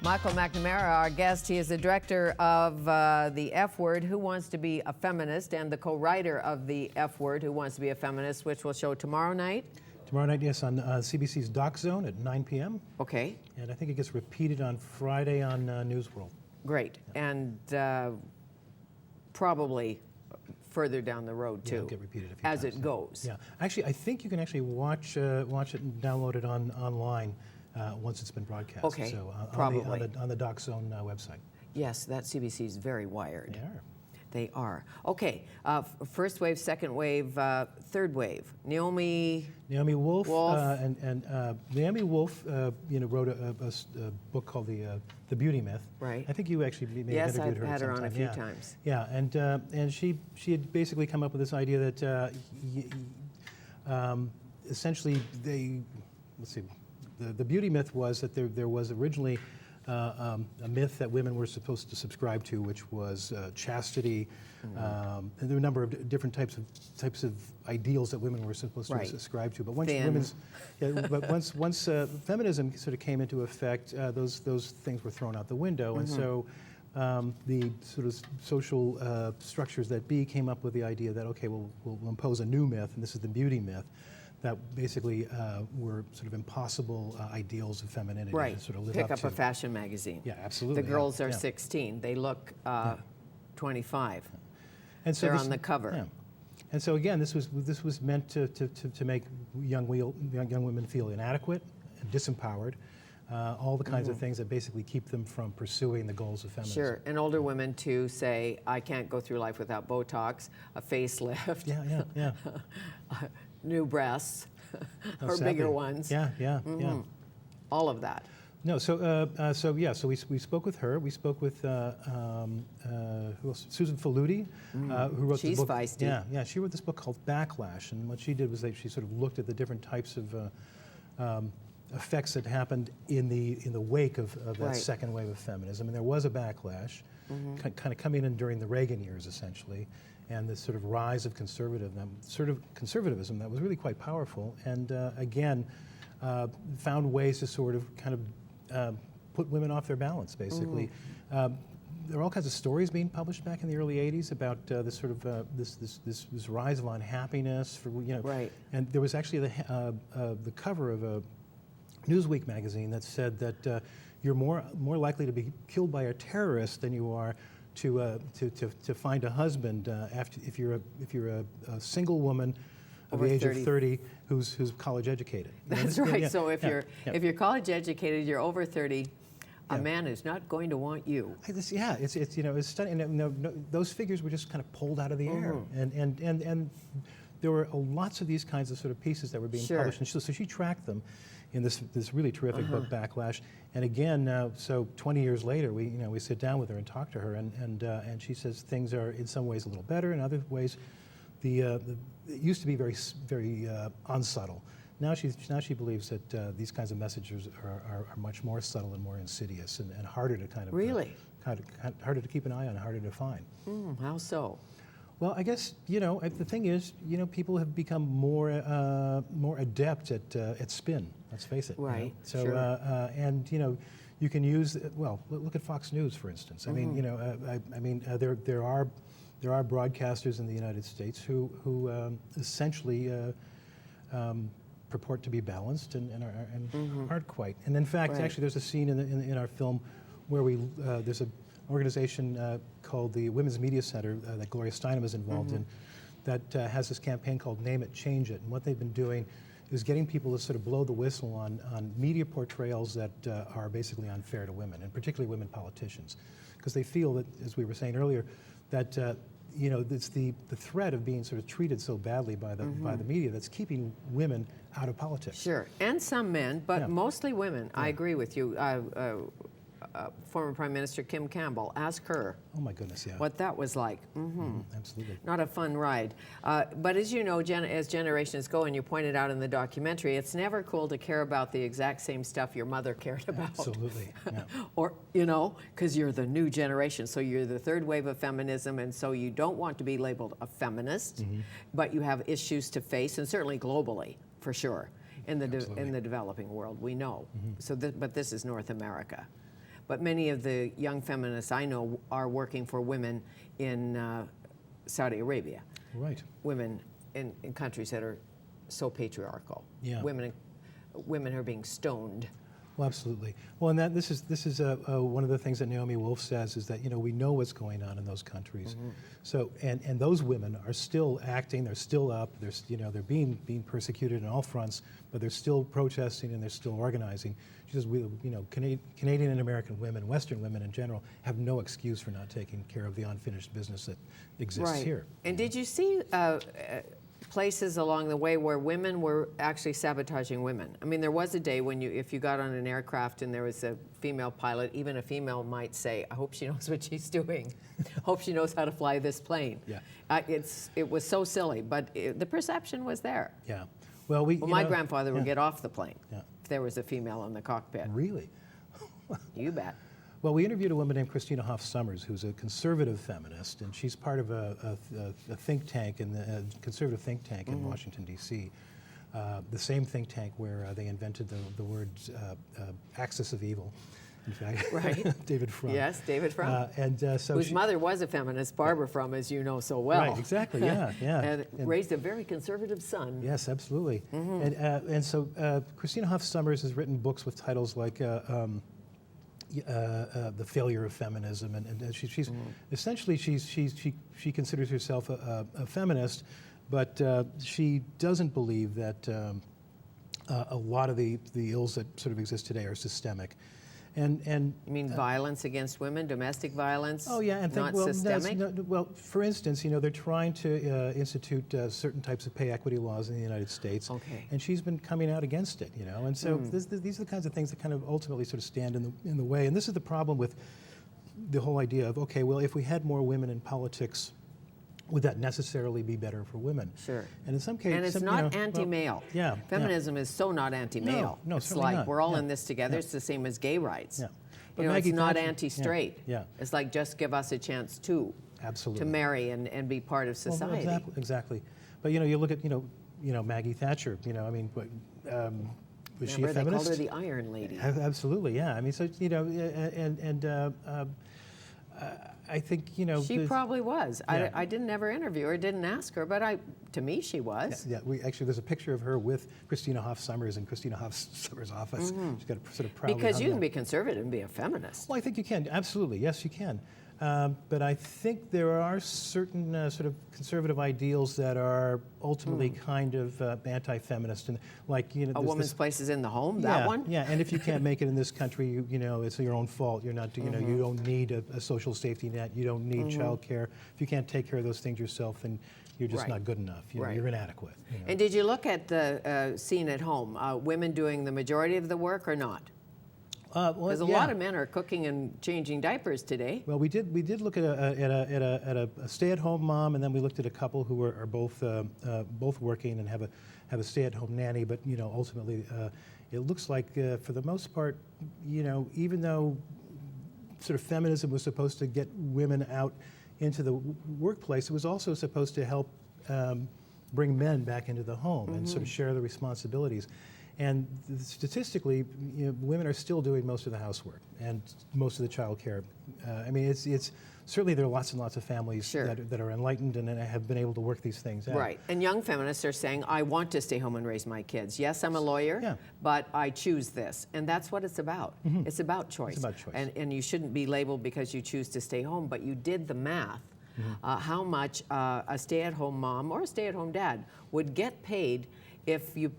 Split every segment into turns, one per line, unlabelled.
Michael McNamara, our guest. He is the director of The F Word, Who Wants to Be a Feminist, and the co-writer of The F Word, Who Wants to Be a Feminist, which will show tomorrow night.
Tomorrow night, yes, on CBC's Doc Zone at 9 p.m.
Okay.
And I think it gets repeated on Friday on Newsworld.
Great.
Yeah.
And probably further down the road, too.
Yeah, it'll get repeated a few
as
times,
it goes.
Yeah. Actually, I think you can actually watch it and download it online once it's been broadcast.
Okay,
so,
probably.
On the Doc Zone website.
Yes, that CBC is very wired.
They are.
They are. Okay, first wave, second wave, third wave. Naomi
Wolf.
Wolf.
And Naomi Wolf, wrote a book called The Beauty Myth.
Right.
I think you actually may have
Yes,
interviewed
I've
her
had her on a
sometime.
few times.
Yeah, and she had basically come up with this idea that essentially the beauty myth was that there was originally a myth that women were supposed to subscribe to, which was chastity. And there were a number of different types of ideals that women were supposed to subscribe to. But once feminism sort of came into effect, those things were thrown out the window, and so the sort of social structures that be came up with the idea that okay, we'll impose a new myth, and this is the beauty myth. That basically were sort of impossible ideals of femininity to sort of live
Pick
up
up
to.
a fashion magazine.
Yeah, absolutely.
The girls are
yeah.
16. They look 25.
And so
they're on the cover.
Yeah. And so again, this was meant to make young women feel inadequate and disempowered. All the kinds of things that basically keep them from pursuing the goals of feminism.
Sure, and older women to say, I can't go through life without Botox, a facelift.
Yeah.
New breasts, or
sadly.
bigger ones.
Yeah.
All of that.
No, so we spoke with her. We spoke with who else? Susan Faludi, who wrote
She's
the book.
feisty.
Yeah. She wrote this book called Backlash, and what she did was that she sort of looked at the different types of effects that happened in the wake of that second wave of feminism, and there was a backlash, kind of coming in during the Reagan years, essentially. And this sort of rise of conservatism that was really quite powerful, and again, found ways to sort of kind of put women off their balance, basically. There are all kinds of stories being published back in the early '80s about this sort of this rise of unhappiness for And there was actually the cover of a Newsweek magazine that said that you're more likely to be killed by a terrorist than you are to find a husband if you're a single woman of the age of 30 who's college educated.
That's right. Yeah, so if you're college educated, you're over 30. A man is not going to want you.
It's stunning. And those figures were just kind of pulled out of the air, and there were lots of these kinds of sort of pieces that were being published. And so she tracked them in this really terrific book, Backlash. And again, so 20 years later, we sit down with her and talk to her, and she says things are in some ways a little better, in other ways, it used to be very unsubtle. Now she believes that these kinds of messages are much more subtle and more insidious and harder to kind of harder to keep an eye on, harder to find.
How so?
Well, I guess the thing is, people have become more adept at spin. Let's face it.
Right.
So
sure.
And you can use look at Fox News, for instance. I mean there are broadcasters in the United States who essentially purport to be balanced and aren't quite. And in fact, actually, there's a scene in our film where there's an organization called the Women's Media Center that Gloria Steinem is involved in that has this campaign called Name It, Change It. And what they've been doing is getting people to sort of blow the whistle on media portrayals that are basically unfair to women, and particularly women politicians. Because they feel that, as we were saying earlier, that it's the threat of being sort of treated so badly by the media that's keeping women out of politics.
Sure, and some men, but mostly women. I agree with you. Former Prime Minister Kim Campbell, ask her.
Oh my goodness, yeah.
What that was like.
Absolutely.
Not a fun ride. But as you know, as generations go, and you pointed out in the documentary, it's never cool to care about the exact same stuff your mother cared about.
Absolutely. Yeah.
Or, because you're the new generation, so you're the third wave of feminism, and so you don't want to be labeled a feminist, but you have issues to face, and certainly globally, for sure, in the developing world, we know. So, but this is North America. but many of the young feminists I know are working for women in Saudi Arabia.
Right.
Women in countries that are so patriarchal.
Yeah.
Women are being stoned.
Well, absolutely. Well, and this is one of the things that Naomi Wolf says is that we know what's going on in those countries.
Mm-hmm.
So and those women are still acting. They're still up. They're being persecuted on all fronts, but they're still protesting and they're still organizing. She says Canadian and American women, Western women in general, have no excuse for not taking care of the unfinished business that exists here.
And did you see places along the way where women were actually sabotaging women? I mean, there was a day when if you got on an aircraft and there was a female pilot, even a female might say, I hope she knows what she's doing. Hope she knows how to fly this plane.
Yeah.
It was so silly, but the perception was there.
Yeah. Well,
my grandfather would get off the plane
Yeah.
if there was a female in the cockpit.
Really?
You bet.
Well, we interviewed a woman named Christina Hoff Sommers, who's a conservative feminist, and she's part of a think tank, a conservative think tank in Washington, D.C., the same think tank where they invented the words axis of evil. In fact,
Right.
David Frum.
Yes, David Frum.
Whose
mother was a feminist, Barbara Frum, as you know so well.
Right, exactly, yeah.
and raised a very conservative son.
Yes, absolutely. And so Christina Hoff Sommers has written books with titles like The Failure of Feminism, and she's essentially she considers herself a feminist, but she doesn't believe that a lot of the ills that sort of exist today are systemic. And
You mean violence against women, domestic violence?
Oh yeah, and
not systemic.
Well, for instance, they're trying to institute certain types of pay equity laws in the United States, and she's been coming out against it. And so these are the kinds of things that kind of ultimately sort of stand in the way. And this is the problem with the whole idea of if we had more women in politics, would that necessarily be better for women?
Sure.
And in some cases,
and it's not anti-male. Feminism is so not anti-male.
No,
it's
certainly
like
not.
we're all in this together. It's the same as gay rights.
Yeah.
But it's not anti-straight.
Yeah.
It's like just give us a chance to marry and be part of society.
Well, exactly. But you look at Maggie Thatcher. I mean, was she a feminist?
They called her the Iron Lady.
Absolutely, yeah. I mean, so I think
she probably was. Yeah. I didn't ever interview her, didn't ask her, but to me she was.
Yeah, there's a picture of her with Christina Hoff Sommers in Christina Hoff Sommers' office. She's got a sort of proudly
because you can be conservative and be a feminist.
Well, I think you can. Absolutely, yes, you can. But I think there are certain sort of conservative ideals that are ultimately kind of anti-feminist, and like
a woman's place is in the home.
Yeah,
that one.
Yeah, and if you can't make it in this country, it's your own fault. You're not, you don't need a social safety net. You don't need child care. If you can't take care of those things yourself, then you're just not good enough. You're inadequate.
And did you look at the scene at home? Women doing the majority of the work or not? Because a lot of men are cooking and changing diapers today.
Well, we did look at a stay-at-home mom, and then we looked at a couple who are both working and have a stay-at-home nanny. But ultimately, it looks like for the most part, even though sort of feminism was supposed to get women out into the workplace, it was also supposed to help bring men back into the home and sort of share the responsibilities. And statistically, women are still doing most of the housework and most of the child care. I mean, it's certainly there are lots and lots of families that are enlightened and have been able to work these things out.
Right. And young feminists are saying, I want to stay home and raise my kids. Yes, I'm a lawyer, but I choose this. And that's what it's about. It's about choice.
It's about choice.
And you shouldn't be labeled because you choose to stay home, but you did the math. How much a stay-at-home mom or a stay-at-home dad would get paid if you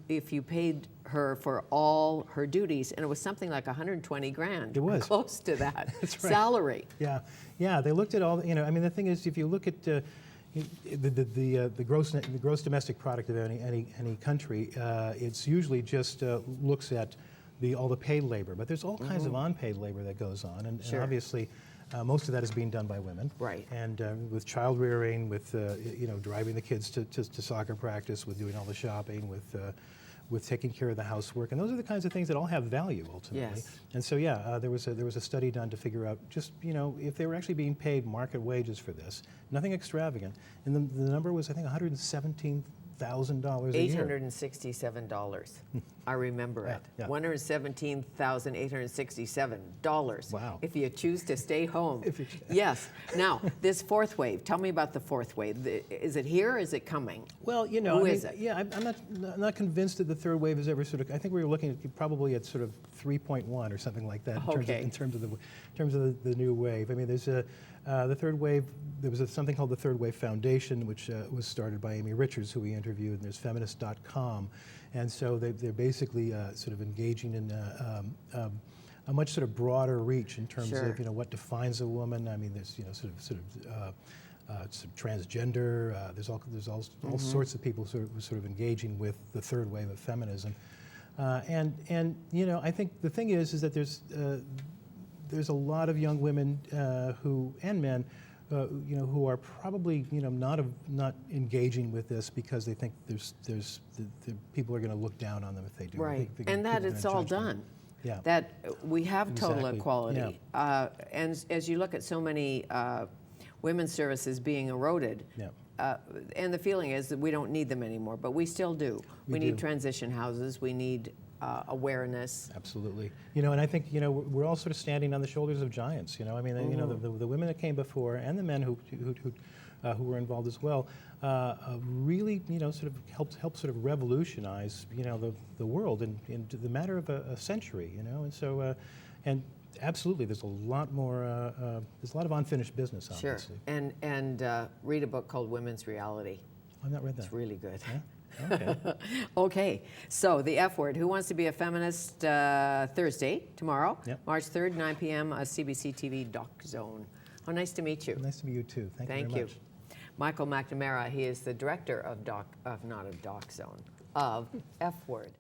paid her for all her duties, and it was something like 120 grand.
It was
close to that.
That's right.
Salary.
Yeah. They looked at all. I mean, the thing is, if you look at the gross domestic product of any country, it's usually just looks at all the paid labor, but there's all kinds of unpaid labor that goes on, and obviously. Most of that is being done by women,
right?
And with child rearing, with driving the kids to soccer practice, with doing all the shopping, with taking care of the housework, and those are the kinds of things that all have value ultimately.
Yes.
And so there was a study done to figure out just if they were actually being paid market wages for this, nothing extravagant, and the number was I think $117,000 a year.
$867. I remember it.
Yeah.
$117,867.
Wow.
If you choose to stay home.
If you-
Yes. Now, this fourth wave. Tell me about the fourth wave. Is it here? Is it coming?
Well, you know,
Who
I mean,
is it?
yeah, I'm not convinced that the third wave is ever sort of. I think we were looking at probably at sort of 3.1 or something like that
Okay.
in terms of the new wave. I mean, there's the third wave. There was something called the Third Wave Foundation, which was started by Amy Richards, who we interviewed, and there's feminist.com, and so they're basically sort of engaging in a much sort of broader reach in terms
Sure.
of what defines a woman. I mean, there's sort of transgender. There's all sorts of people sort of engaging with the third wave of feminism, and I think the thing is that there's a lot of young women and men who are probably not engaging with this because they think the people are going to look down on them if they do.
Right.
They
And that
people are
it's
gonna
all
judge them.
done.
Yeah.
That we have total
Exactly.
equality. And as you look at so many women's services being eroded,
Yeah.
and the feeling is that we don't need them anymore, but we still do. We need
do.
transition houses. We need awareness.
Absolutely. And I think, we're all sort of standing on the shoulders of giants, I mean, the women that came before and the men who were involved as well, really, sort of helped sort of revolutionize, the world in the matter of a century, and so, and absolutely, there's a lot more, there's a lot of unfinished business, obviously.
Sure. And read a book called Women's Reality.
I've not read that.
It's really good.
Yeah? Okay.
Okay, so the F word. Who wants to be a feminist? Thursday, tomorrow,
Yep.
March 3rd, 9 p.m. CBC TV Doc Zone. Oh, nice to meet you.
Nice to meet you too. Thank you very much.
Michael McNamara, he is the director of F Word.